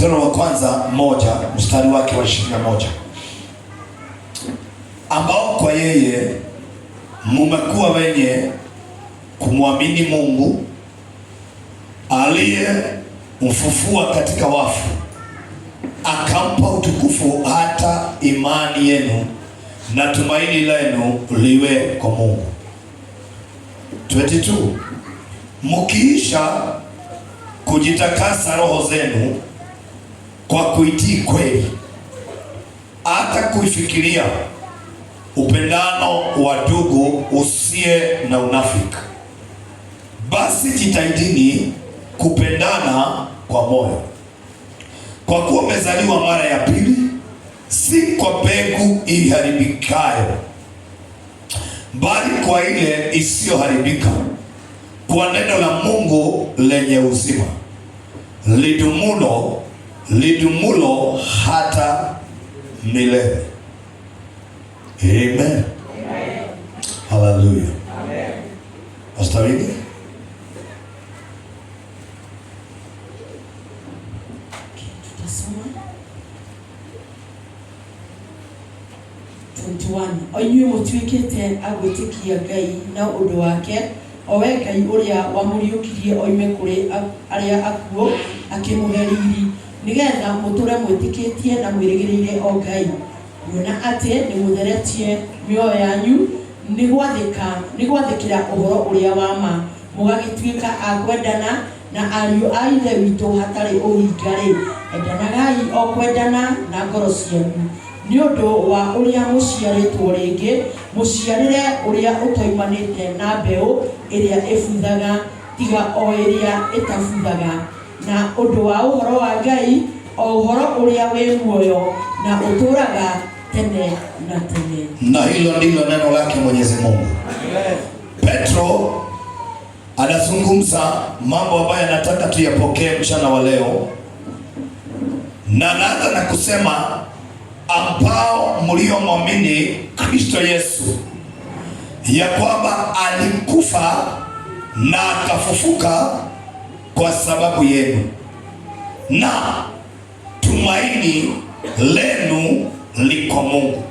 Petro wa kwanza 1 mstari wake wa 21, ambao kwa yeye mumekuwa wenye kumwamini Mungu aliye mfufua katika wafu, akampa utukufu, hata imani yenu na tumaini lenu liwe kwa Mungu. 22, mkiisha kujitakasa roho zenu kwa kuitii kweli, hata kuifikiria upendano wa ndugu usiye na unafiki, basi jitahidini kupendana kwa moyo, kwa kuwa umezaliwa mara ya pili, si kwa mbegu iharibikayo, bali kwa ile isiyoharibika, kwa neno la Mungu lenye uzima, lidumulo hata milele. Amen. Hallelujah. Amen. Astawini. Tutasoma 21. Oyuĩ mũtuĩkĩte agwĩtĩkia Ngai na ũndũ wake, o we Ngai ũrĩa wamũriũkirie oime kũrĩ arĩa akuũ, akĩmũhe riri, nĩgetha mũtũũre mwĩtĩkĩtie na mwĩrĩgĩrĩire o Ngai, kuona atĩ nĩ mũtheretie mĩoyo yanyu nĩ gwathĩkĩra ũhoro ũrĩa wa ma, mũgagĩtuĩka a kwendana na ariũ a Ithe witũ hatarĩ ũhinga-rĩ. Endanagai o kwendana na ngoro cianyu, nĩ ũndũ wa ũrĩa mũciarĩtwo rĩngĩ, mũciarĩre ũrĩa ũtoimanĩte na mbeũ ĩrĩa ĩbuthaga, tiga o ĩrĩa ĩtabuthaga, na ũndũ wa ũhoro wa Ngai, o ũhoro ũrĩa wĩ muoyo na ũtũũraga tene na tene. Na hilo ndilo neno lake Mwenyezi Mungu. Amen. Petro anazungumza mambo ambayo anataka tuyapokee mchana wa leo, na anaanza na kusema ambao mliomwamini Kristo Yesu, ya kwamba alikufa na akafufuka kwa sababu yenu, na tumaini lenu liko Mungu.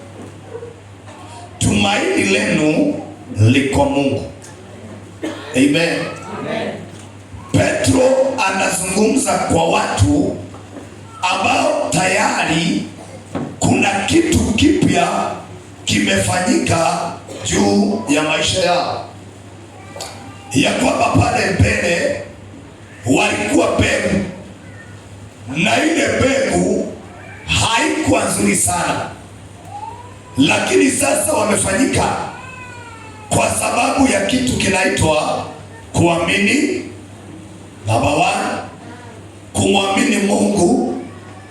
Tumaini lenu liko Mungu. Amen. Amen. Petro anazungumza kwa watu ambao tayari kuna kitu kipya kimefanyika juu ya maisha yao, ya kwamba pale mbele walikuwa mbegu, na ile mbegu haikuwa nzuri sana, lakini sasa wamefanyika kwa sababu ya kitu kinaitwa kuamini. Namba 1, kumwamini Mungu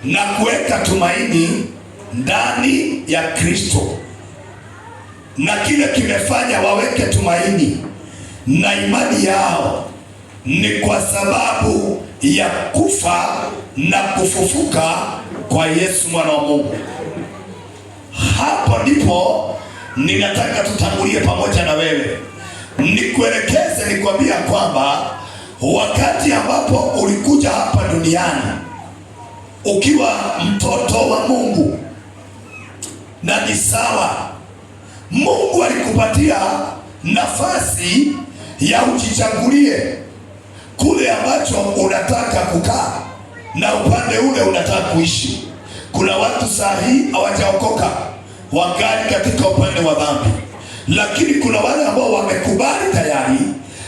na kuweka tumaini ndani ya Kristo, na kile kimefanya waweke tumaini na imani yao ni kwa sababu ya kufa na kufufuka kwa Yesu mwana wa Mungu. Hapo ndipo ninataka tutangulie pamoja na wewe, nikuelekeze, nikwambia kwamba wakati ambapo ulikuja hapa duniani ukiwa mtoto wa Mungu, na ni sawa, Mungu alikupatia nafasi ya ujichagulie kule ambacho unataka kukaa na upande ule unataka kuishi. Kuna watu saa hii hawajaokoka, wangali katika upande wa dhambi, lakini kuna wale ambao wamekubali tayari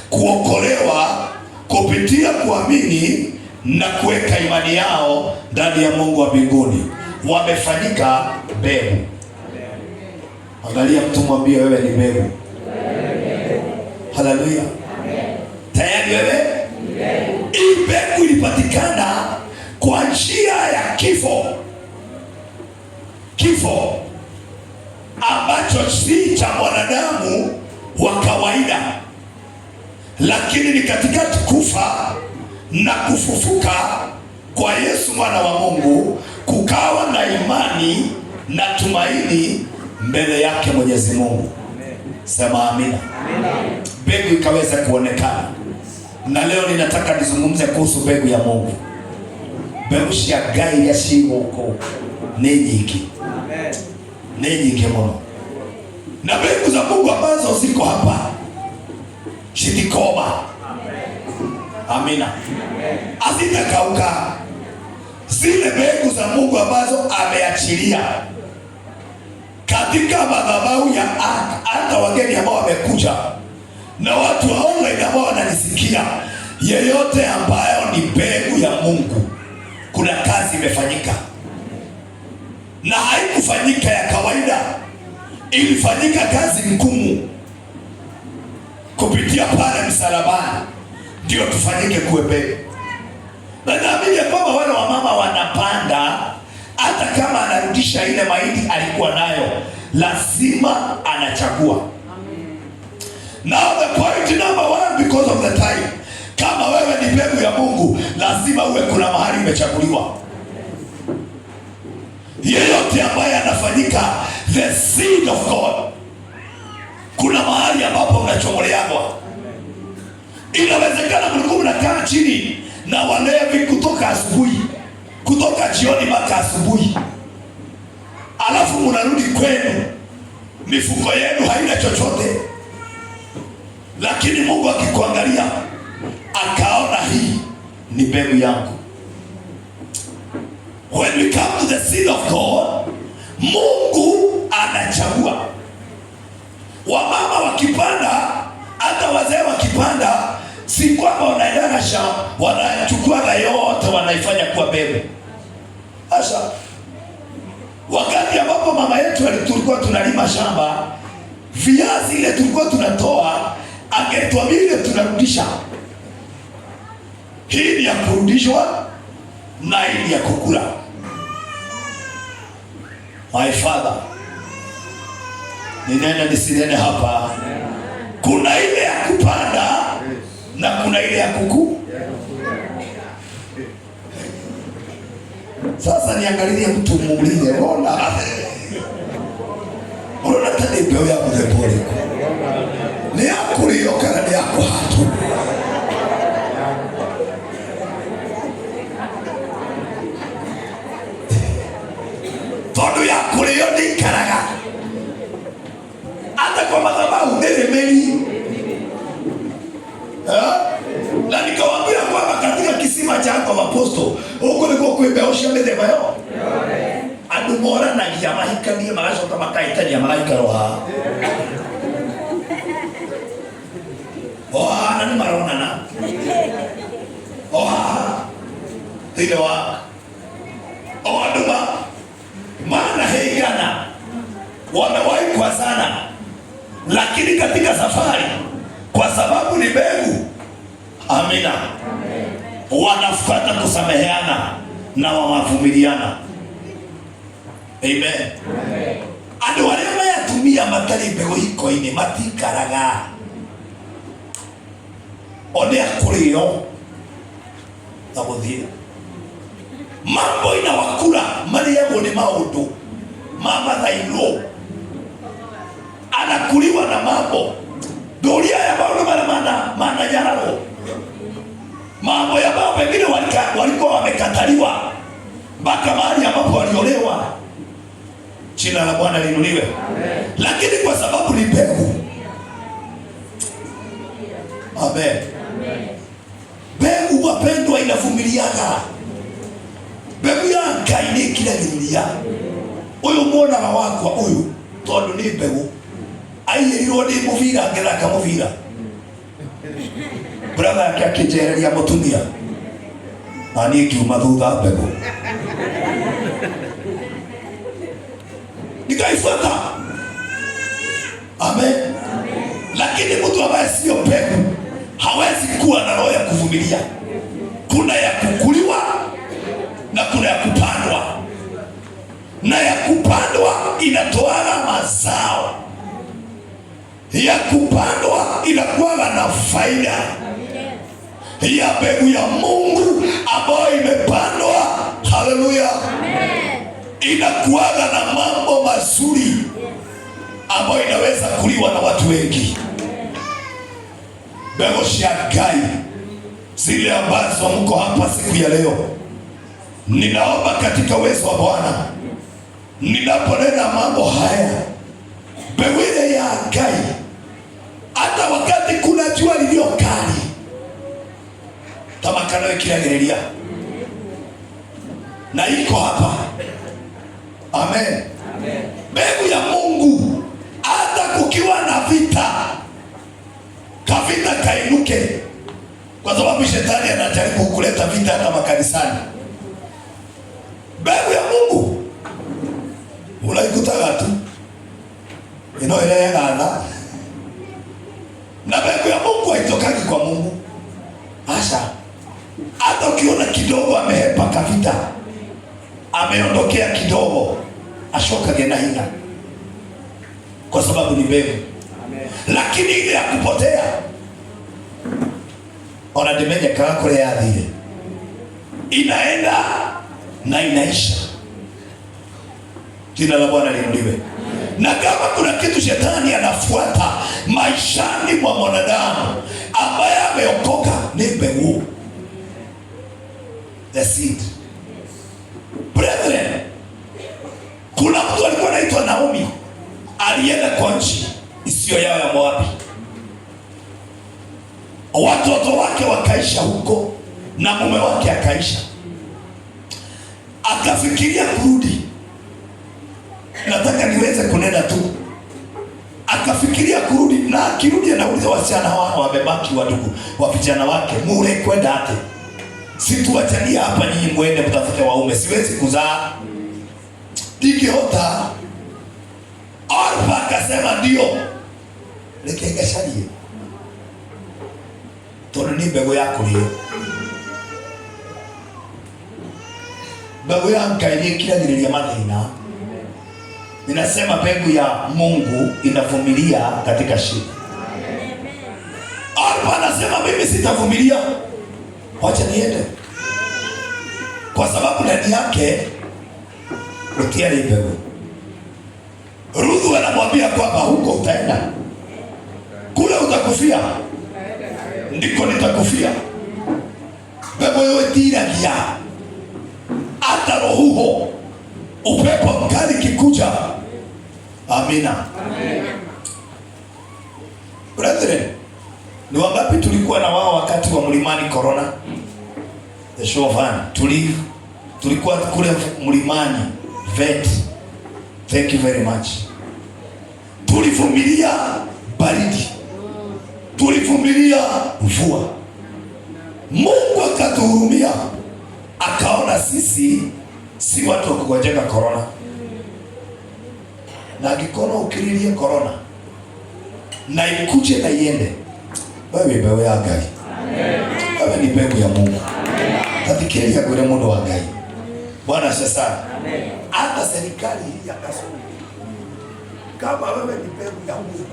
kuokolewa kupitia kuamini na kuweka imani yao ndani ya Mungu wa mbinguni, wamefanyika mbegu. Angalia mtu, mwambie wewe ni mbegu. Haleluya. Tayari wewe hii mbegu ilipatikana kwa njia ya kifo ambacho si cha mwanadamu wa kawaida, lakini ni katikati kufa na kufufuka kwa Yesu mwana wa Mungu, kukawa na imani na tumaini mbele yake Mwenyezi Mungu. Sema amina. Mbegu ikaweza kuonekana, na leo ninataka nizungumze kuhusu mbegu ya Mungu. mbegu cia Ngai iria ci gũkũ nĩ nyingĩ, nĩ nyingĩ mũno, na mbegu za Mungu ambazo ziko hapa zitikoma. Amina, hazitakauka. Zile mbegu za Mungu ambazo ameachilia katika madhabahu ya hata wageni ambao wamekuja na watu wa online ambao wananisikia, yeyote ambayo ni mbegu ya Mungu, kuna kazi imefanyika, na haikufanyika ya kawaida, ilifanyika kazi ngumu kupitia pale msalabani ndio tufanyike kuwe mbegu. Na naamini kwamba wale wa mama wanapanda, hata kama anarudisha ile mahindi alikuwa nayo, lazima anachagua. Now the point number one, because of the time, kama wewe ni mbegu ya Mungu, lazima uwe kuna mahali umechaguliwa. Yeyote ambaye anafanyika the seed of God, kuna mahali ambapo unachomoleagwa. Inawezekana mlikuwa mnakaa chini na walevi kutoka asubuhi, kutoka jioni mpaka asubuhi, alafu mnarudi kwenu, mifuko yenu haina chochote, lakini Mungu akikuangalia akaona hii ni mbegu yangu. When we come to the seed of God, Mungu anachagua. Wamama wakipanda, hata wazee wakipanda, si kwamba wanaendana shamba wanachukua na yote wanaifanya kuwa mbegu. Sasa wakati ambapo mama yetu tulikuwa tunalima shamba, viazi ile tulikuwa tunatoa, angetuambia ile tunarudisha. Hii ni ya kurudishwa na hii ni ya kukula. My father, ninene nisinene hapa, kuna ile ya kupanda na kuna ile ya kuku. Sasa niangalie mtu muulize, ona tani mbeu ya mthepole ni yako liyo kana ni yako hatu. Tondu yako liyo ni karaga hata kwa madhabahu ndele meli. Na nikawaambia kwamba katika kisima cha Apostol huko ndiko kuibeosha methemba yo andu mora na ya mahikanie magacota makaitania malaika roha na ni maronana hilo anduma maana heigana wamewahi kwa sana, lakini katika safari, kwa sababu ni mbegu, amina, wanafuata kusameheana na wamavumiliana. Amen. Andu wale mayatumia matari mbegu hiko-ini matikaraga one akurio na guthie mambo ina wakura mariagwo ni maundu mama thailo anakuliwa na mambo doria ya maundu mana jararo mambo ya baba pengine walikuwa wamekataliwa mpaka mahali ambapo waliolewa. Jina la Bwana linuliwe. Lakini kwa sababu ni mbegu, amen, mbegu wapendwa inavumiliana. Mbegu ya Ngai ni kila gilia uyu mwona wakwa uyu tondu ni mbegu aiyerirwo ni muvira ngeraka muvira brother yake akijereria mutumia na niĩ ngiuma thutha mbegu nikaifuata. Amen. Lakini mtu ambaye sio mbegu hawezi kuwa na roho ya kuvumilia. Kuna ya kukuliwa na kuna ya kupandwa, na ya kupandwa inatoa mazao, ya kupandwa inakuwa na faida. Ya mbegu ya Mungu ambayo imepandwa, haleluya, inakuwa na mambo mazuri ambayo inaweza kuliwa na watu wengi. Mbegu ya Ngai zile ambazo mko hapa siku ya leo, Ninaomba katika uwezo wa Bwana, ninaponena mambo haya, mbegu ile ya Hagai, hata wakati kuna jua lililo kali, tamakano ikiragiriria na iko hapa. Amen. Mbegu ya Mungu, hata kukiwa na vita, kavita kainuke, kwa sababu shetani anajaribu kuleta vita hata makanisani. Mbegu ya Mungu unaikutaga tu inoeleyagana, na mbegu ya Mungu haitokagi kwa Mungu. Asha, hata ukiona kidogo amehepa kavita, ameondokea kidogo, ashokage na hina, kwa sababu ni mbegu. Lakini ile ya kupotea onadimenya kaa kule yathire, inaenda na inaisha. Jina la Bwana liinuliwe. Na kama kuna kitu shetani anafuata maishani mwa mwanadamu ambaye ameokoka, ni mbegu, the seed. Brethren, kuna mtu alikuwa anaitwa Naomi, alienda kwa nchi isiyo yao ya Moabi. Watoto wake wakaisha huko na mume wake akaisha. Akafikiria kurudi, nataka niweze kunena tu. Akafikiria kurudi, na akirudi anauliza wasichana wao wamebaki, wadogo wa vijana wake, mure kwenda ate, situachania hapa nyinyi mwende mtafute waume, siwezi kuzaa dikihota. Orpa akasema ndio, lekengasharie tono ni mbegu yako leo. Mbegu ya Ngai ikiragiriria mathina. Ninasema mbegu ya Mungu inavumilia katika shida. Orpa anasema mimi sitavumilia, wacha niende, kwa sababu ndani yake utiari mbegu. Ruthu anamwambia kwamba huko utaenda, kule utakufia, ndiko nitakufia. Mbegu hiyo itiragia hata roho, upepo mkali kikuja. Amina. Brethren, ni wangapi tulikuwa na wao wakati wa mlimani corona? The show of hand. Tulikuwa kule mlimani vet. Thank you very much. Tulivumilia baridi, tulivumilia mvua. Mungu akatuhurumia, akaona sisi si watu wa kugojeka corona. Na gikono ukiririe corona na ikuje na iende, wewe mbegu ya Ngai. Wewe ni mbegu ya Mungu. Tafikiria kule mundu wa Ngai. Bwana sasa. Hata serikali hii ya Kasulu, kama wewe ni mbegu ya Mungu,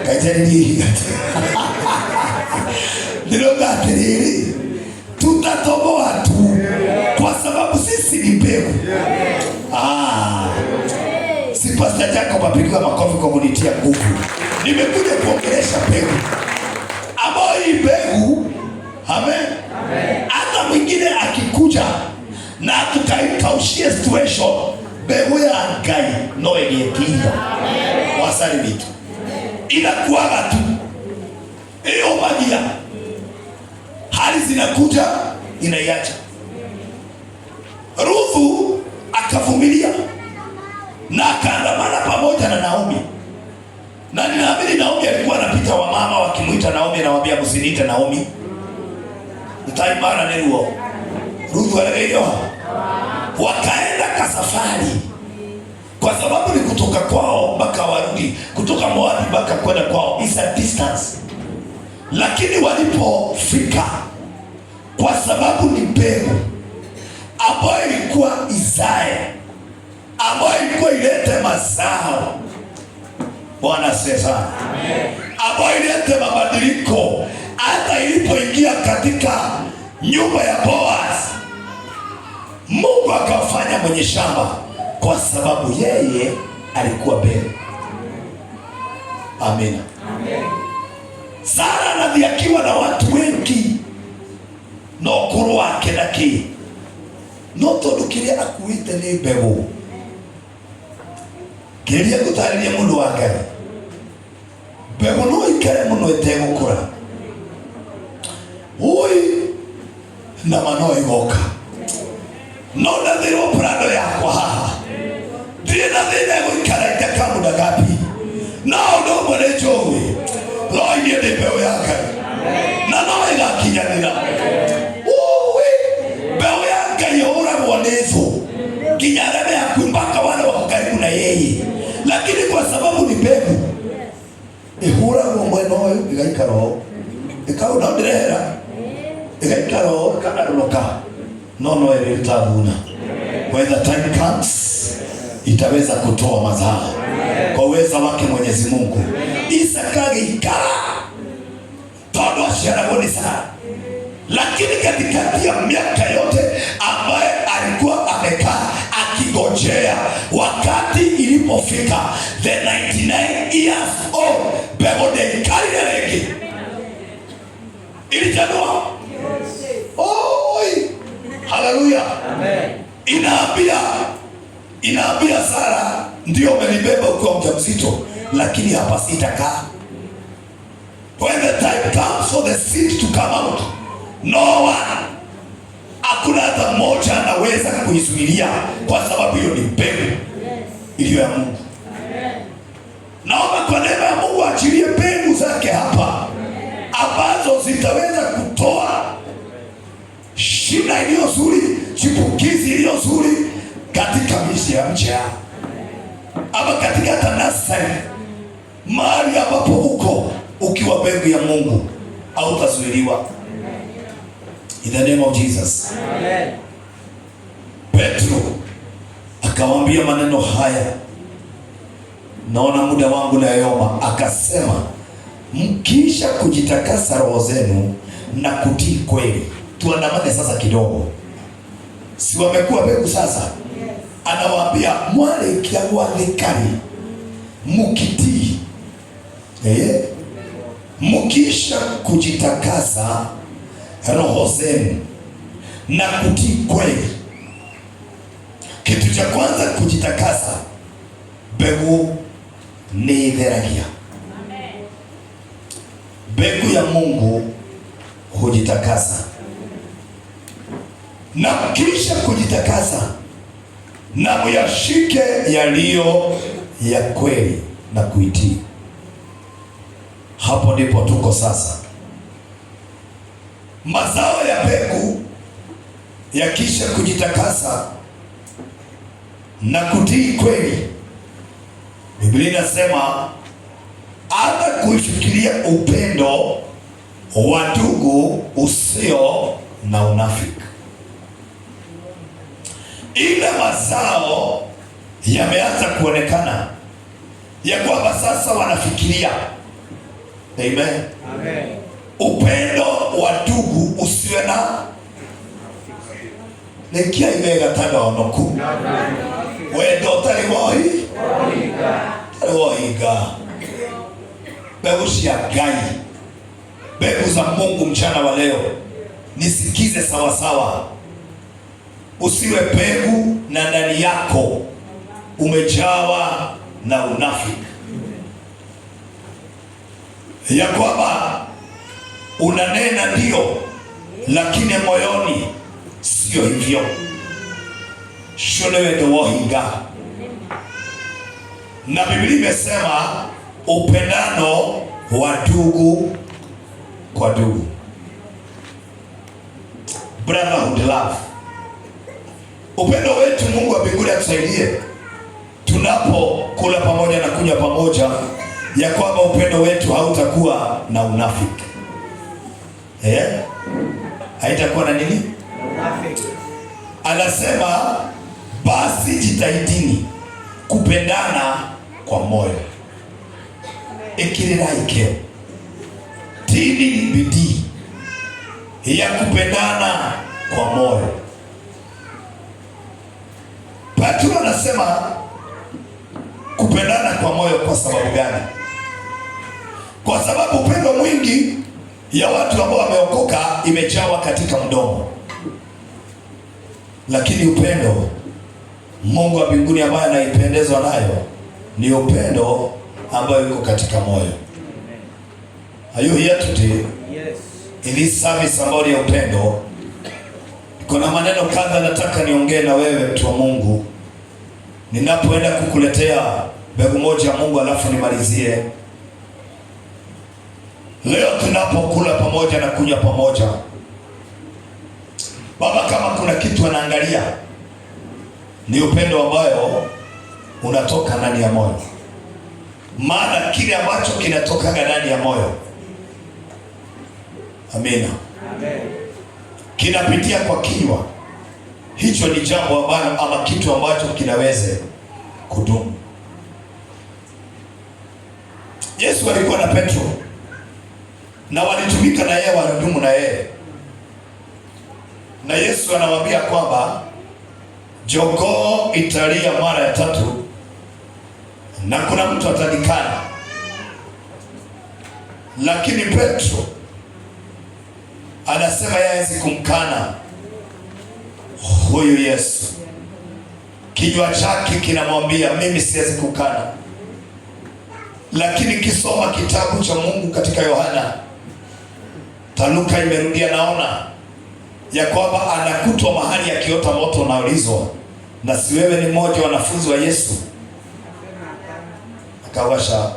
kaitaririe nilogatiriri, tutatoboa tu, kwa sababu sisi ni mbegu. Si Pastor Jacob apigiwa makofi kwa kunitia nguvu. Nimekuja kuongelesha mbegu ambayo hii mbegu, amen, hata mwingine akikuja na tukaikaushia situation, mbegu ya Ngai no egetinda wasali vitu inakuaga tu. Hiyo magia hali zinakuja inaiacha. Ruthu akavumilia na akaandamana pamoja na Naomi. Na ninaamini Naomi alikuwa anapita wa mama wakimuita Naomi, na waambia msiniite Naomi, utaimara neruo. Ruthu alielewa, wakaenda kasafari, kwa sababu ni kutoka kwao mpaka warudi, kutoka Moabi mpaka kwenda kwao is a distance. Lakini walipofika, kwa sababu ni mbegu ambayo ilikuwa izae, ambayo ilikuwa ilete mazao, Bwana sasa, ambayo ilete mabadiliko, hata ilipoingia katika nyumba ya Boaz, Mungu akafanya mwenye shamba, kwa sababu yeye alikuwa mbegu. Amina. Amen. Sara anadhiakiwa na watu wengi no kuru wake naki no tondu kiria akuite ni mbegu kiria gutariria mundu wa Ngai mbegu no ikare muno itegukura ui na mano igoka no ndathirwo prado yakwa haha ndire na thina guikara itaka muda gapi no ndo mwene njowi loini ni mbegu ya Ngai na no igakinyanira mbegu ya Ngai yuragwo ni thu nginya arĩa yaku mpaka wale wako karibu na yeye, lakini kwa sababu ni mbegu ihuragwo mwena ũyũ igaikara ũũ ikauna ndirehera igaikara ũũ ikagarũrũka no ĩrĩ ĩtavuna. When the time comes itaweza kutoa mazao kwa uweza wake Mwenyezi Mungu. Isaka agĩikara tondũ aciaragwo nĩ Sara, lakini katikati ya miaka yote ambaye alikuwa amekaa akigojea, wakati ilipofika the 99 years old, mbegu ndĩikarire rĩngĩ, ilichanua. Oi, haleluya. Amen. Inaambia Sara, ndio umenibeba ukiwa mjamzito, lakini hapa sitakaa. When the time comes for the seed to come out, no one, hakuna hata mmoja anaweza kuizuilia, kwa sababu hiyo ni mbegu iliyo ya Mungu. Naomba kwa neema ya Mungu achilie mbegu zake hapa ambazo zitaweza kutoa shina iliyo nzuri, chipukizi iliyo nzuri katika mishi ya mche ama katika tanasari, mahali ambapo uko ukiwa mbegu ya Mungu hautazuiliwa. In the name of Jesus. Amen. Petro akamwambia maneno haya, naona muda wangu na yoma, akasema mkisha kujitakasa roho zenu na kutii kweli. Tuandamane sasa kidogo, si wamekuwa mbegu sasa? Yes. Anawaambia mwale kiagwathikari mukitii, mkisha kujitakasa roho zenu na kutii kweli. Kitu cha kwanza kujitakasa, mbegu ni dheragia. Mbegu ya Mungu hujitakasa, na kisha kujitakasa na muyashike yaliyo ya kweli na kuitii. Hapo ndipo tuko sasa. Mazao ya mbegu yakisha kujitakasa na kutii kweli, Biblia inasema hata kuifikiria upendo wa ndugu usio na unafiki. Ile mazao yameanza kuonekana ya kwamba sasa wanafikiria. Amen. Amen. Upendo wa ndugu usiwe na nekia imega tanda onoku wendo tari wohiga mbegu cia Ngai, mbegu za Mungu. Mchana wa leo nisikize sawasawa, usiwe mbegu na ndani yako umejawa na unafiki, ya kwamba unanena ndio lakini moyoni sio hivyo. Shule wendo wohiga, na Biblia imesema upendano wa ndugu kwa ndugu, brotherhood love. Upendo wetu, Mungu wa mbinguni atusaidie tunapokula pamoja na kunywa pamoja, ya kwamba upendo wetu hautakuwa na unafiki. Haitakuwa na nini? Unafiki. Anasema basi jitahidini kupendana kwa moyo. Ikirira ikeo tini ni bidii ya kupendana kwa moyo. Petro anasema kupendana kwa moyo kwa sababu gani? kwa sababu upendo mwingi ya watu ambao wameokoka imejawa katika mdomo, lakini upendo Mungu wa mbinguni ambaye anaipendezwa nayo ni upendo ambayo yuko katika moyo. Are you here today? Yes. In this service ambayo ni upendo, kuna maneno kadha nataka niongee na wewe mtu wa Mungu, ninapoenda kukuletea mbegu moja ya Mungu alafu nimalizie. Leo tunapokula pamoja na kunywa pamoja, Baba, kama kuna kitu anaangalia ni upendo ambayo unatoka ndani ya moyo, maana kile ambacho kinatoka ndani ya moyo, amina, amen, kinapitia kwa kinywa. Hicho ni jambo ambalo ama kitu ambacho kinaweze kudumu. Yesu alikuwa na Petro na walitumika na yeye, walidumu na yeye, na Yesu anawaambia kwamba jogoo italia mara ya tatu na kuna mtu atanikana. Lakini Petro anasema yeye hawezi kumkana huyu Yesu. Kinywa chake kinamwambia mimi siwezi kukana. Lakini kisoma kitabu cha Mungu katika Yohana, Luka imerudia, naona ya kwamba anakutwa mahali akiota moto unaulizwa, na si wewe ni mmoja wanafunzi wa Yesu? Akawasha.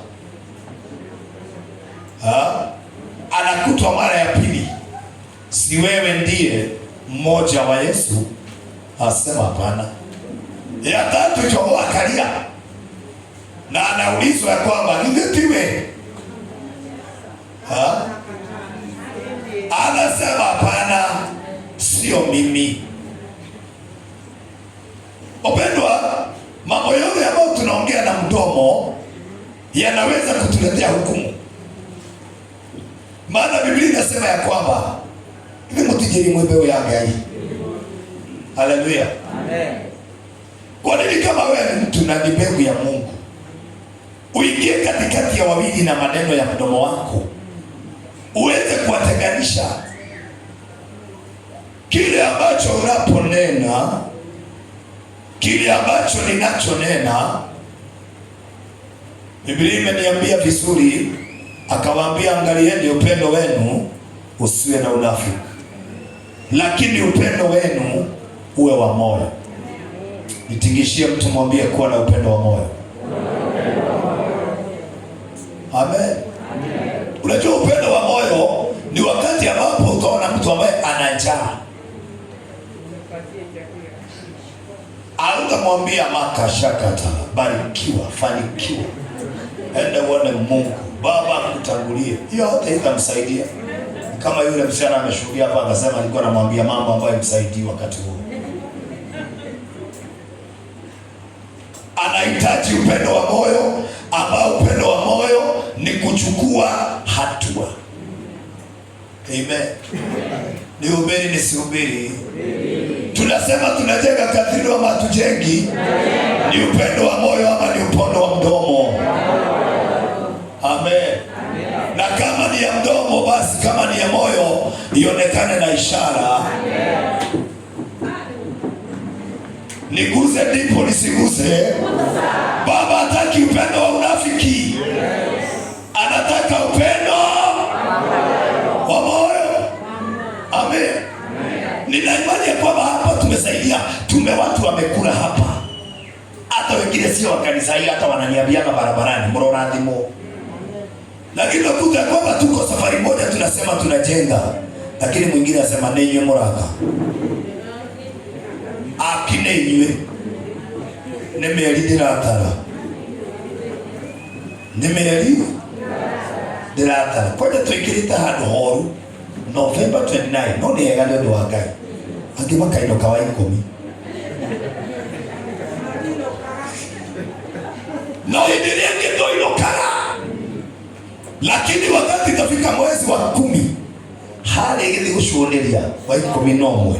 Anakutwa mara ya pili, si wewe ndiye mmoja wa Yesu? Asema hapana. Ya tatu jogoo akalia na anaulizwa ya kwamba ningetiwe. Anasema hapana, sio mimi. Wapendwa, mambo yote ambayo tunaongea na mdomo yanaweza kutuletea hukumu, maana Biblia inasema ya kwamba ni mtijeri mwebeo ya Ngai. Haleluya, amen. Kwa nini kama wewe ni mtu na mbegu ya Mungu uingie katikati ya wawili na maneno ya mdomo wako uweze kuwatenganisha? Kile ambacho unaponena, kile ambacho ninachonena, Biblia imeniambia vizuri, akawaambia angalieni upendo wenu usiwe na unafiki, lakini upendo wenu uwe wa moyo. Nitingishie mtu, mwambie kuwa na upendo wa moyo. Amen. Unajua upendo wa moyo ni wakati ambapo utaona mtu ambaye ana njaa, autamwambia makashakata, barikiwa, fanikiwa, enda uone Mungu, Baba akutangulie. Hiyo hata itamsaidia. Kama yule msichana ameshuhudia hapa akasema alikuwa anamwambia mambo ambayo imsaidii wakati huo. Anahitaji upendo wa moyo, ambao upendo wa moyo ni kuchukua hatua. Amen. Ni ubiri nisihubiri. Tunasema tunajenga kadiri ama hatujengi? Ni upendo wa moyo ama ni upendo wa mdomo? Amen. Na kama ni ya mdomo, basi kama ni ya moyo ionekane na ishara. Niguze ndipo nisiguse. Baba hataki upendo wa unafiki. Anataka upendo wa moyo. Amen. Nina imani ya kwamba hapa tumesaidia, watu wamekula hapa. Hata wengine sio wa kanisa hili, hata wananiambia barabarani mroradhimo. Lakini nakuta kwamba tuko safari moja tunasema tunajenga, lakini mwingine anasema nenye moraka. Akinenywe nemeri diratara. Nemeri diratara. Kwa hiyo tuikirita hado horu November 29 no ni egale ndo wagai. Angima kaino kawai komi. No idirie ngeto ilokara. Lakini wakati itafika mwezi wa 10 hali ili ushuonelia wa 11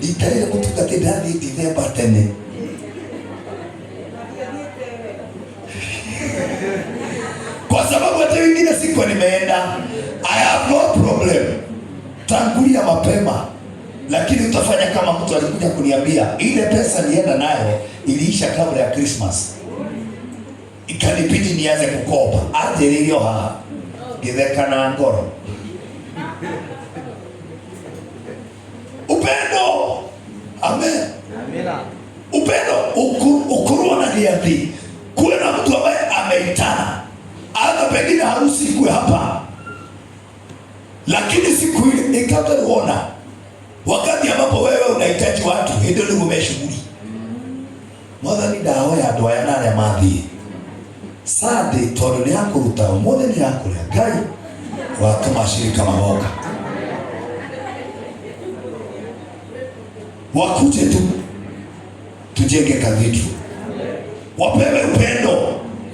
itarele kutukate ndani Disemba tene. sababu hata wengine siku nimeenda, I have no problem. Tangulia mapema. Lakini utafanya kama mtu alikuja kuniambia ile pesa nienda nayo iliisha kabla ya Christmas. Ikanibidi nianze kukopa. Aje lilio haha. Githeka na ngoro. Upendo. Amen. Amina. Upendo ukuruona diadhi. Kuwe na mtu ambaye ameitana. Hata pengine harusi kuwe hapa. Lakini siku ile ikataona wakati ambapo wewe unahitaji watu, ndio ndio umeshughuli. Mwathani dawa ya ndoa ya nane mathi. Sade toro ni yako rutao mothe ni yako ya Ngai wa kama shirika maboka. Wakuje tu tujenge kadhitu. Wapewe upendo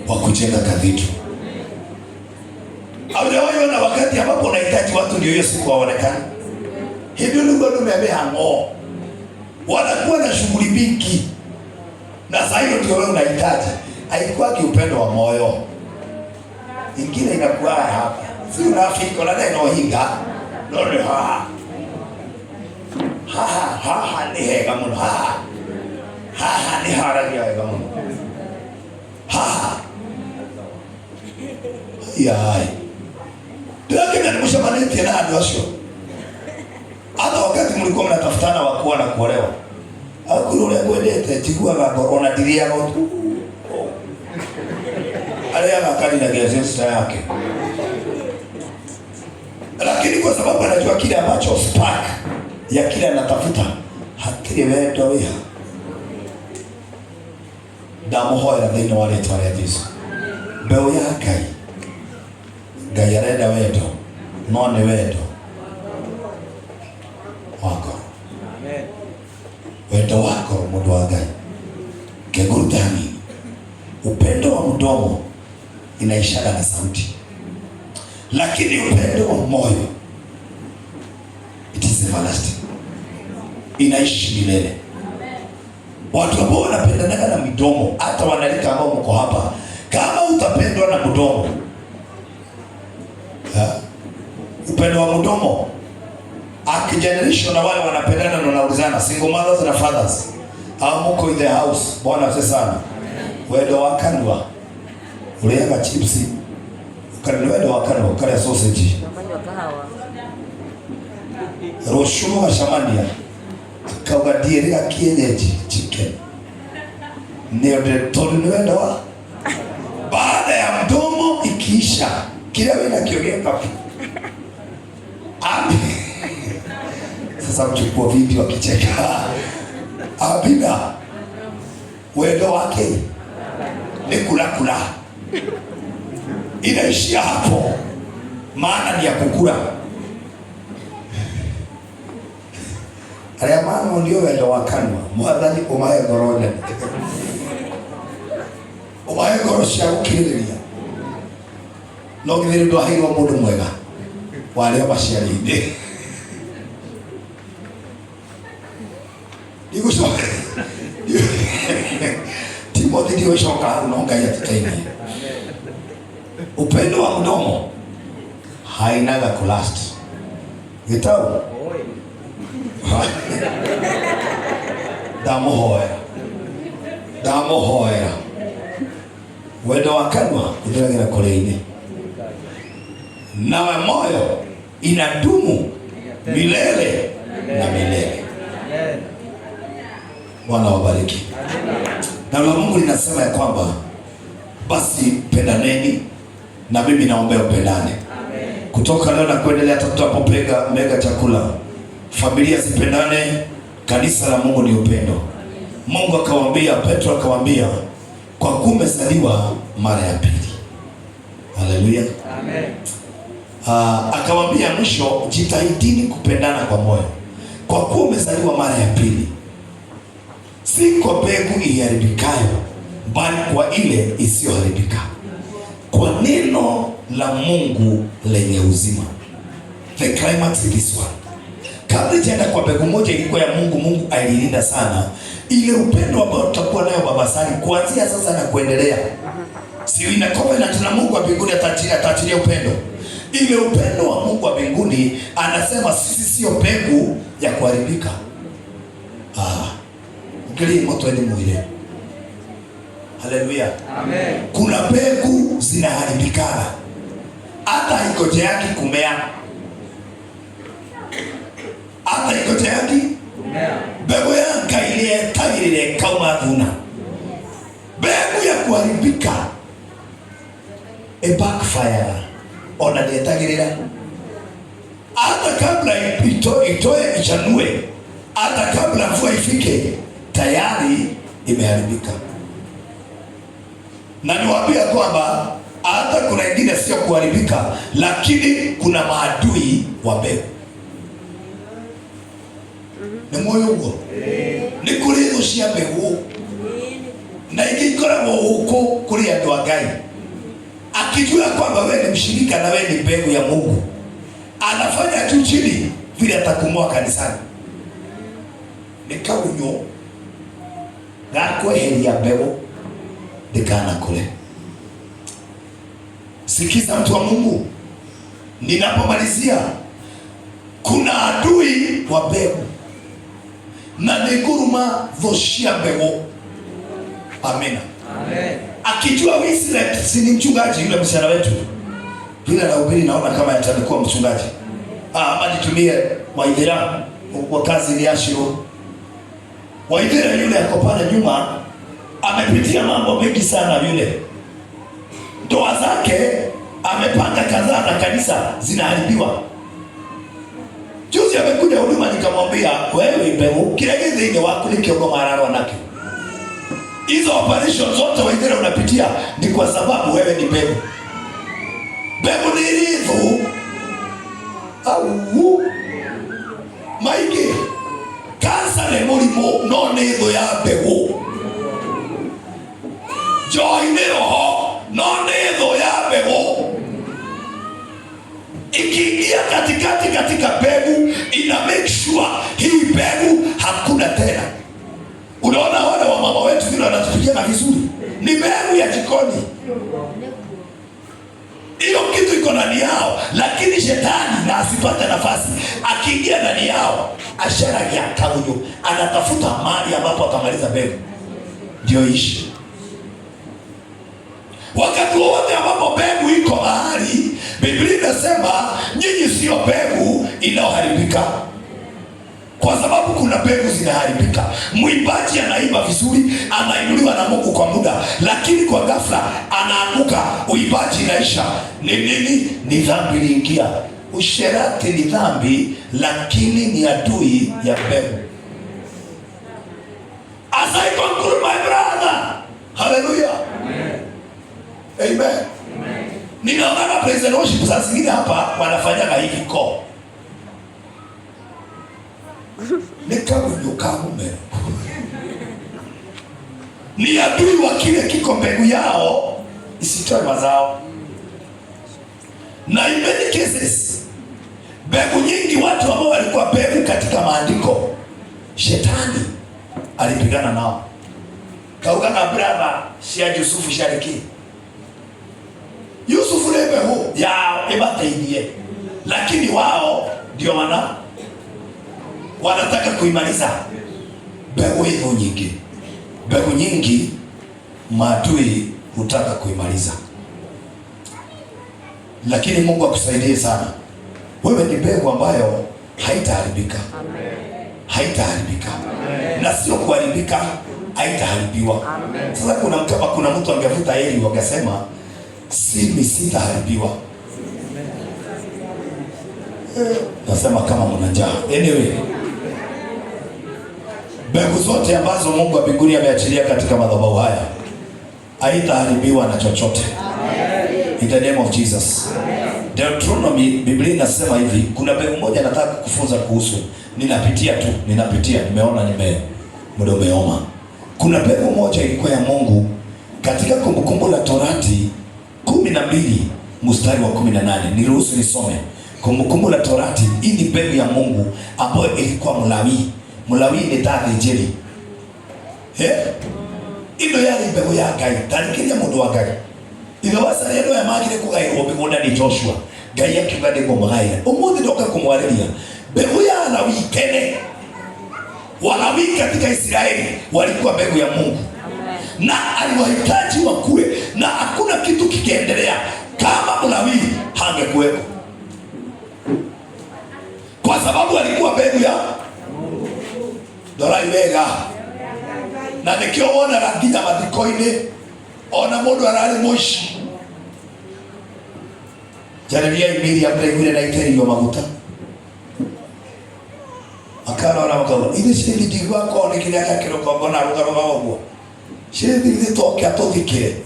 wa kujenga kadhitu. Haujawahi na wakati ambapo unahitaji watu ndio hiyo siku waonekane. Hivyo ndio tumebehango. Wanakuwa na shughuli mingi. Na sasa hiyo ndio wewe unahitaji. Haikuwa upendo wa moyo. Ingine inakuwa hapa. Si unafiki na neno hinga. Ndio ha. Ha ni hega mno ha. Ha ni haragia hega mno. Ha. Yai. Lakini nimeshamaneti na ndio sio. Hata wakati mlikuwa mnatafutana wakuwa na kuolewa. Hakurule kwendete chigua ga corona diria gotu. Alea makali na gazeti yake. Lakini kwa sababu anajua kile ambacho spark ya kile anatafuta hakiri wetu wewe. Damu hoya thĩinĩ wa rĩĩtwa rĩa Jesũ. Mbeũ ya Ngai. Ngai arenda wendo. No nĩ wendo wako. Amen. Wendo wako mũndũ wa Ngai. Kegurutani. Upendo wa mdomo inaishaga na sauti. Lakini upendo wa moyo it is everlasting. Inaishi milele. Watu ambao wanapendana na midomo, hata wanalika ambao mko hapa, kama utapendwa na mdomo. Upendo wa mdomo generation na wale wanapendana na wanaulizana, single mothers na fathers. Au mko in the house, Bwana asifiwe sana. Wendo wa kanwa. Uliaga chipsi. Ukani wendo wa kanwa, ukale sausage. Roshumu wa shamania. Kaugadiri ya kienyeji chicken. Ndio tolu wendo wa. Baada ya mdomo ikiisha, kila wena kiogea kapi. Api. Sasa mchukua video akicheka. Abida. Wendo wake ni kula. Inaishia hapo. Maana ni ya kukula. Haya maana ndio wendo wa kanwa. Mwathani umaye gorone. Umaye gorosha ukiriria. No githiri ndo hairwo mundu mwega. Wale abaciarinde. Nigucoka. Timothy ndio shoka hapo no Ngai atutainie. Upendo wa mdomo hainaga kulast. Gitau. Damu hoera. Wendo wa kanwa utiragira koleine. Na moyo inadumu milele na milele. Bwana wabariki. Na Mungu linasema ya kwamba basi pendaneni na mimi naombea upendane. Kutoka leo na kuendelea tutapo mega chakula. Familia zipendane, kanisa la Mungu ni upendo. Mungu akawaambia, Petro akawaambia, kwa kuwa umezaliwa mara ya pili. Haleluya. Amen. Akawaambia mwisho, jitahidini kupendana kwa moyo. Kwa kuwa umezaliwa mara ya pili. Si kwa mbegu iharibikayo, bali kwa ile isiyoharibika. Kwa neno la Mungu lenye uzima. The climax is this one. Kabla jana kwa mbegu moja ilikuwa ya Mungu, Mungu alilinda sana ile upendo ambao tutakuwa nayo Baba Sani kuanzia sasa na kuendelea. Si ina covenant na Mungu wa mbinguni, ataachilia upendo. Ile upendo wa Mungu wa mbinguni anasema sisi sio mbegu ya kuharibika. Ngili moto ni mwile. Haleluya. Amen. Kuna mbegu zinaharibika hata ikoje yake kumea. Hata ikoje yake kumea. Mbegu ya kaile tagirire kauma thuna. Mbegu ya kuharibika backfire ona detagirira hata kabla itoe ichanue, hata kabla mvua ifike tayari imeharibika. Na niwaambia kwamba hata kuna wengine sio kuharibika, lakini kuna maadui wa mbegu. Ni moyo huo ni kurizo cia mbegu na igikoragwo huko kuri andu a Ngai, akijua kwamba wewe ni mshirika na wewe ni mbegu ya Mungu, anafanya tu chini vile atakumoa kanisani. Ni kaunyo gako heria mbegu dekana kule. Sikiza mtu wa Mungu, ninapomalizia, kuna adui wa mbegu na niguruma dhoshia mbegu. Amina. Amen. Akijua Israel si ni mchungaji yule msichana wetu. Yule anahubiri, naona kama atakuwa mchungaji. Ama nitumie Waithera kwa kazi ya Shiro. Waithera yule ako pale nyuma amepitia mambo mengi sana yule. Ndoa zake amepanga kadhaa na kanisa zinaharibiwa. Juzi amekuja huduma, nikamwambia wewe mbegu kirege zinge wako nikiongo mararo nake. Hizo operation zote Waithera unapitia ni kwa sababu wewe ni mbegu. Mbegu ni ridhu au maige kansa le mulimo no nitho ya mbegu. Joy ni roho no nitho ya mbegu. Ikiingia katika mbegu ina make sure hii mbegu hakuna tena. Unaona wale wa mama wetu vile wanatupikia na vizuri, ni mbegu ya jikoni. Hiyo kitu iko ndani yao, lakini shetani na asipate nafasi, akiingia ndani yao ashara ya kaunyo, anatafuta mali ambapo atamaliza mbegu ndio ishi. Wakati wote ambapo mbegu iko mahali, Biblia inasema nyinyi sio mbegu inayoharibika, kwa sababu kuna mbegu zinaharibika. Mwimbaji anaimba vizuri, anainuliwa na Mungu kwa muda, lakini kwa ghafla anaanguka, uimbaji inaisha. Ni nini? Ni dhambi iliingia. Usherati ni dhambi, lakini ni adui ya mbegu. As I conclude my brother, hallelujah, amen, amen. Ninaona praise and worship saa zingine hapa wanafanyaga hivi ko nikamume ni adui wa kile kiko mbegu yao isitoe mazao. Na in many cases mbegu nyingi, watu ambao walikuwa mbegu katika maandiko, shetani alipigana nao. Kauka na brava cia Yusufu shariki Yusufu ni mbegu ya ibatainie, lakini wao ndio wanataka kuimaliza mbegu hizo nyingi. Mbegu nyingi maadui hutaka kuimaliza, lakini Mungu akusaidie sana. Wewe ni mbegu ambayo haitaharibika, haitaharibika, na sio kuharibika, haitaharibiwa. Sasa kuna mtu angevuta heri wakasema simi sitaharibiwa. Nasema kama mna njaa. Anyway, mbegu zote ambazo Mungu wa mbinguni ameachilia katika madhabahu haya haitaharibiwa na chochote. In the name of Jesus. Deuteronomy, Biblia inasema hivi, kuna mbegu moja nataka kufunza kuhusu. Ninapitia, nimeona muda umeoma. Kuna mbegu moja ilikuwa ya Mungu katika Kumbukumbu la Torati 12 mstari wa 18. Niruhusu nisome. Kumbukumbu la Torati, hii ni mbegu ya Mungu ambayo ilikuwa Mlawi ni tani njeri. Ino yari mbegu ya Ngai, tarikiria mundu wa Ngai. igawasa rero ya magire kugairwo migunda ni Joshua Ngai akiuga ndiko magaire umuthi ndoka kumwariria mbegu ya Lawi tene. Walawi katika Israeli walikuwa mbegu ya Mungu. Amen. Na aliwahitaji wakue na hakuna kitu kikiendelea kama Mlawi hangekuwepo, kwa sababu alikuwa mbegu ya Mungu. Dorai wega na nikio wona ranginya mathiko-ini ona mundu arari muici jaribia Miriam ndaiguire na iterio maguta akarora makawa ile shiri ndigwa ko ni kinya kakiro ko bona rugaruga ogwo shiri ndigite toke atothikire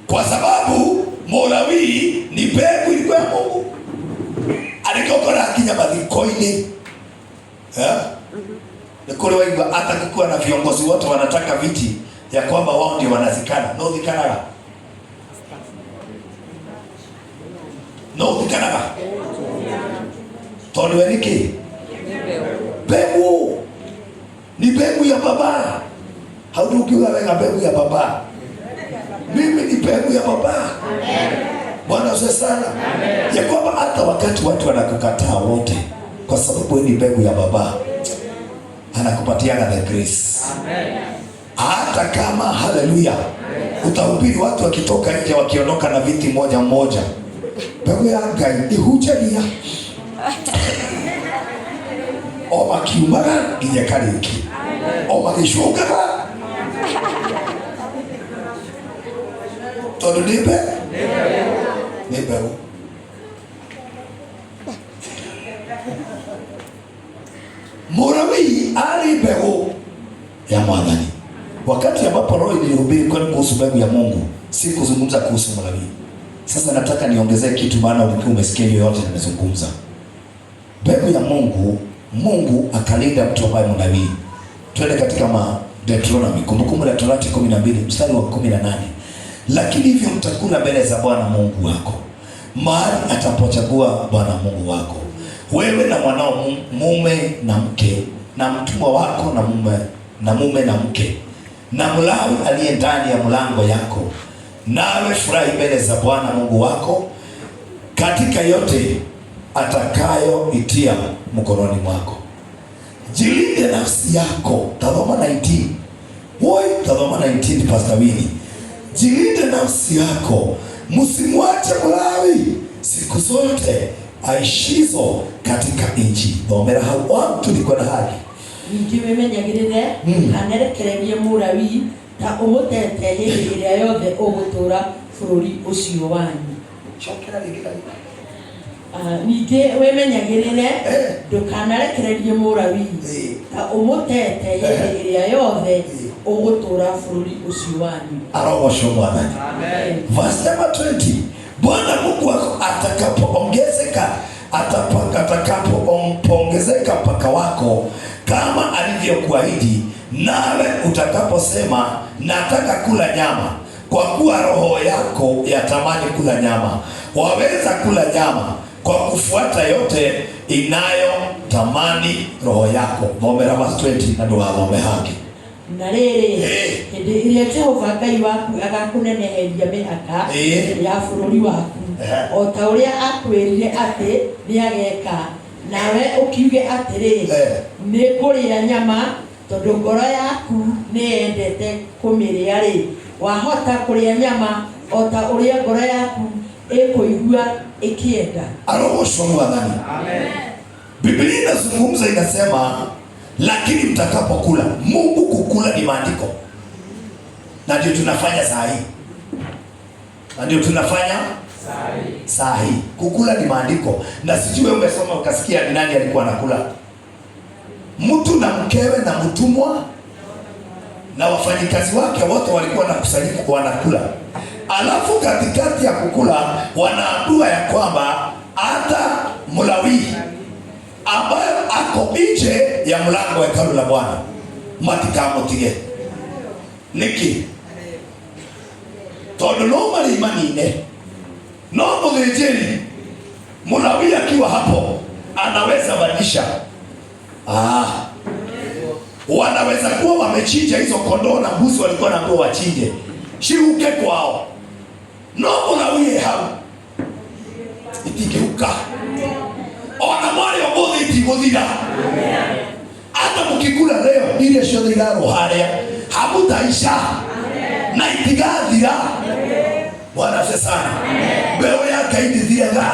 kwa sababu Mlawi ni mbegu ilikuwa ya Mungu. Alikokora kinya mathiko-ini Nikole waigwa hata kukuwa na viongozi wote wanataka viti ya kwamba wao ndio wanazikana. No dhikanaga. No dhikanaga. Toni weniki. Mbegu. Ni mbegu ya baba. Haudukiwa wega mbegu ya baba. Mimi ni mbegu ya baba. Amen. Bwana asifiwe sana. Amen. Ya kwamba hata wakati watu wanakukataa wote kwa sababu ni mbegu ya baba, anakupatiana the grace. Amen. Hata kama haleluya utahubiri watu wakitoka nje wakiondoka na viti moja moja, mbegu ya Ngai ihujagia o makiumaga nginya kariki o magishukaga tondu ni mbegu. Mlawi ali mbegu ya Mwathani. Wakati ambapo roho ilihubiri kwa kuhusu mbegu ya Mungu, si kuzungumza kuhusu Mlawi. Sasa nataka niongezee kitu, maana ulikuwa umesikia yote nimezungumza. Mbegu ya Mungu, Mungu akalinda mtu ambaye Mlawi. Twende katika Deuteronomy, Kumbukumbu la Torati 12 mstari wa 18. Lakini hivyo mtakula mbele za Bwana Mungu wako, mahali atapochagua Bwana Mungu wako, wewe na mwanao mume na mke, na mtumwa wako na mume na mke, na Mlawi aliye ndani ya mlango yako, nawe furahi mbele za Bwana Mungu wako katika yote atakayoitia mkononi mwako. Jilinde nafsi yako. Tazama 19. Woi, tazama 19 Pastor Winnie. Jilinde nafsi yako, msimwache Mlawi siku zote aishizo katika nchi. Thomera hau watu liko na haki. Ningi memenyagirire anerekererie Mlawi ta umutete hindi iria yothe ugutura bururi ucio wanyu. Chokera ligira. Ningi wemenyagirire ndukanarekererie Mlawi ta umutete hindi iria yothe ugutura bururi ucio wanyu. Arogocwo Mwathani. Amen. Verse number 20. Bwana Mungu wako atakapoongezeka atakapoongezeka mpaka wako kama alivyokuahidi, nawe utakaposema nataka kula nyama, kwa kuwa roho yako yatamani kula nyama, waweza kula nyama kwa kufuata yote inayotamani roho yako. Thomera verse 20 na ndwathome haki. Na rĩrĩ hĩndĩ ĩrĩa Jehova Ngai waku agakuneneheria mĩhaka ya bũrũri waku, o ta ũrĩa akwĩrire atĩ nĩageka, nawe ũkiuge atĩrĩ nĩ kũrĩa nyama tondũ ngoro yaku nĩyendete kũmĩrĩa-rĩ, wahota kũrĩa nyama o ta ũrĩa ngoro yaku ĩkũigua ĩkĩenda. Arogocwo Mwathani. Amen. Biblia inazungumza inasema, lakini mtakapokula. Mungu kukula ni maandiko, na ndio tunafanya saa hii. Kukula ni maandiko, na sijui wewe umesoma ukasikia ni nani alikuwa anakula. Mtu na mkewe na mtumwa na wafanyikazi wake wote walikuwa wanakusanyika wanakula. Alafu katikati ya kukula wanaambiwa ya kwamba hata Mlawi ambayo ako nje ya mlango wa hekalu la Bwana matikamutige niki tondu no mari manine no muthĩnjĩri Mlawi akiwa hapo anaweza badilisha wanaweza kuwa wamechinja hizo kondoo na mbuzi walikuwa naambiwa wachinje, shiruke kwao no unawie hau itigeuka ona mwari omuthi itiguthira. Hata mukikula leo ile ciothe irarwo haria hamutaisha na itigathira. Bwana asifiwe sana. Mbeu ya Ngai ndithiraga.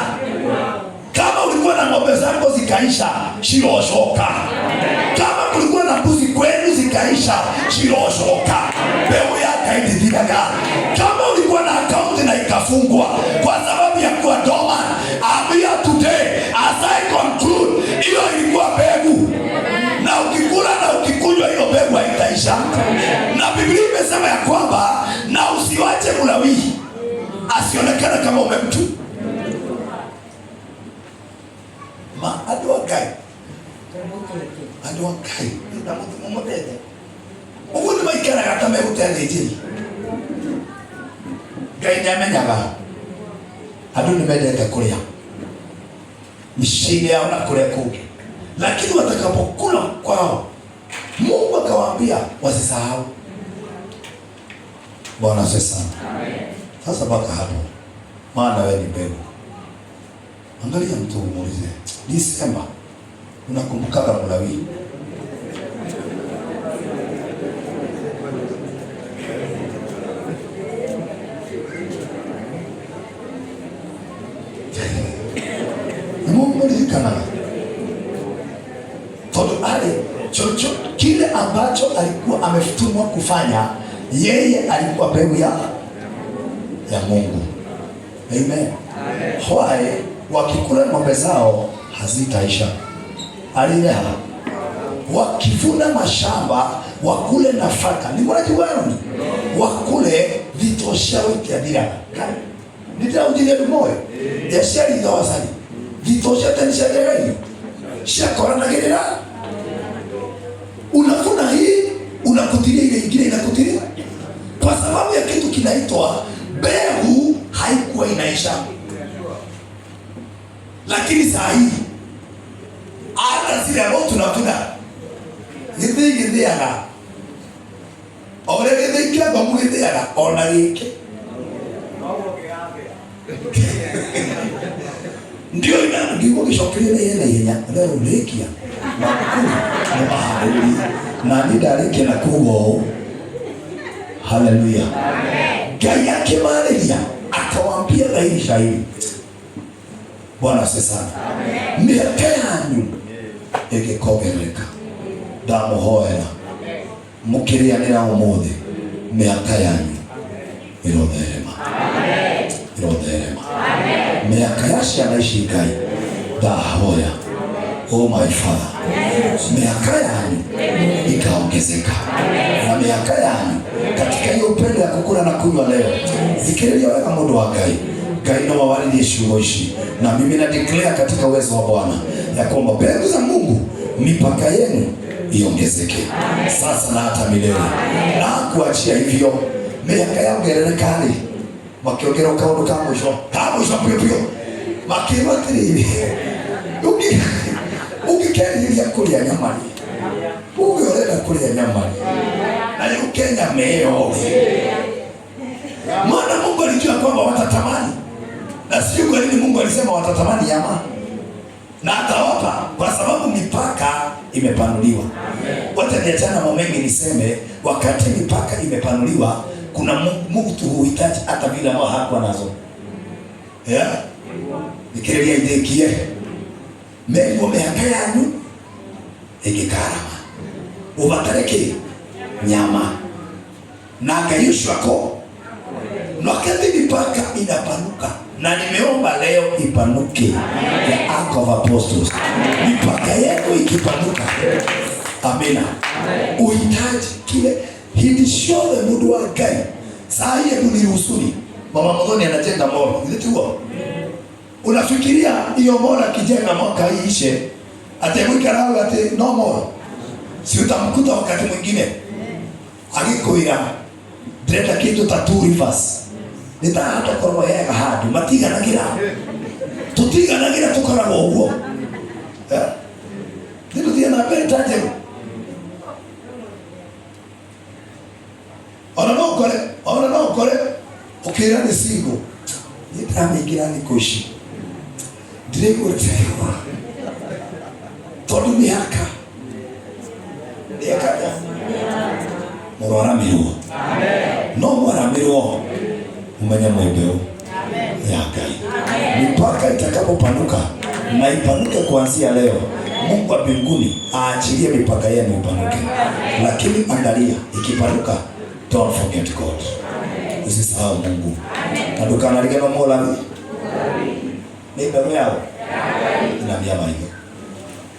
Kama ulikuwa na ng'ombe zako zikaisha, cirocoka. Kama kulikuwa na mbuzi kwenu zikaisha, cirocoka. Mbeu ya Ngai ndithiraga. Kama ulikuwa na account na ikafungwa kwa sababu ya kuwa dormant, I'm here today as I conclude, hiyo ilikuwa mbegu. Na ukikula na ukikunywa hiyo mbegu haitaisha. Na Biblia imesema ya kwamba na usiwache Mlawi asionekana kama umemtu. Andũ a Ngai na mũndũ mũmũtete ũguo nĩ maikaraga ta megũteithia njĩri. Ngai nĩamenyaga andũ nĩ mendete kũrĩa mĩciĩ yao na kũrĩa kũngĩ, lakini watakapokula kwao Mungu akawaambia wasisahau. Bwana asifiwe sana. Sasa mpaka hapo, maana wewe ni mbegu. Angalia mtu umuulize, Disemba unakumbukaga Mlawi? Mungu alikana todo ale chocho kile ambacho alikuwa amefutumwa kufanya, yeye alikuwa mbegu ya Mungu. Amen. Why wakikula ng'ombe zao hazitaisha. Alileha wakivuna mashamba wakule nafaka ni mwana kiwani wakule vitosha wiki ya dira nita ujilia dumoe ya shari za wasani vitosha tani shari shakora na gerera unafuna hii unakutilia ile ingine inakutilia kwa sababu ya kitu kinaitwa mbegu haikuwa inaisha. Lakini saa hii hata zile ambao tunavuna githiaga ore githikia bamu githiaga ona giki ndio ina ndio kishokiria yeye yenya leo lekia na bahari na ndarikia na kugo. Haleluya, amen. Ngai akimaliza akawaambia dhahiri shahidi. Bwana asifiwe sana. Amen. Miaka yanyu igikogereka ndamuhoera mukirianira umuthi miaka yanyu irotherema. Amen. Irotherema. Amen. Miaka ya ciana ici Ngai ndahoya, oh my Father, miaka yanyu ikaongezeka. Na miaka yanyu katika hiyo upendo ya kukula na kunywa leo zikiriria wega mundu wa Ngai. Ngai no wawarithie ciugo ici na mimi na declare katika uwezo wa Bwana ya kwamba mbegu za Mungu mipaka yenu iongezeke sasa na hata milele. Na kuachia hivyo miaka yongerereka ri makiongera kaundu ka mwisho pio makiwatiri ukikeriria kuria nyamani ukiorenda kuria nyamani na ukenya meo maana Mungu alijua kwamba watatamani. Na sio kwa nini Mungu alisema watatamani nyama na atawapa, kwa sababu mipaka imepanuliwa. Wote niachana mambo mengi niseme, wakati mipaka imepanuliwa kuna mtu huhitaji hata vile ambao hakuwa nazo. Nikirelia idekie mengo miaka yanyu ikikarama ubatareke nyama na kayushwako na wakati mipaka inapanuka. Na nimeomba leo ipanuke ya Ark of Apostles. Mipaka yako ikipanuka. Amina. Uhitaji kile hidishole mudu wa Ngai. Saa hii hebu niruhusuni. Mama Modoni anajenga mola. Ilituwa. Unafikiria hiyo mola kijenga mwaka hii ishe atemwika rahu ate no mola. Si utamkuta wakati mwingine agikuira direta kitu ta 2 rivers. Nita hata korwa yega hadu matiganagira tutiganagira tukoragwo uguo ndio thia na mbere taje ona no kore ukira ni single nitamengira ni kuishi dirego tayari todo miaka ekaja muramirwo no muramirwo umenya mwembeo ya Ngai mipaka itakapopanuka na ipanuke kuanzia leo. Mungu wa mbinguni aachilie mipaka yenu ipanuke, lakini angalia ikipanuka, don't forget God. Usisahau Mungu. Na dukana ligeno mola ni mbele yao ina miama hiyo.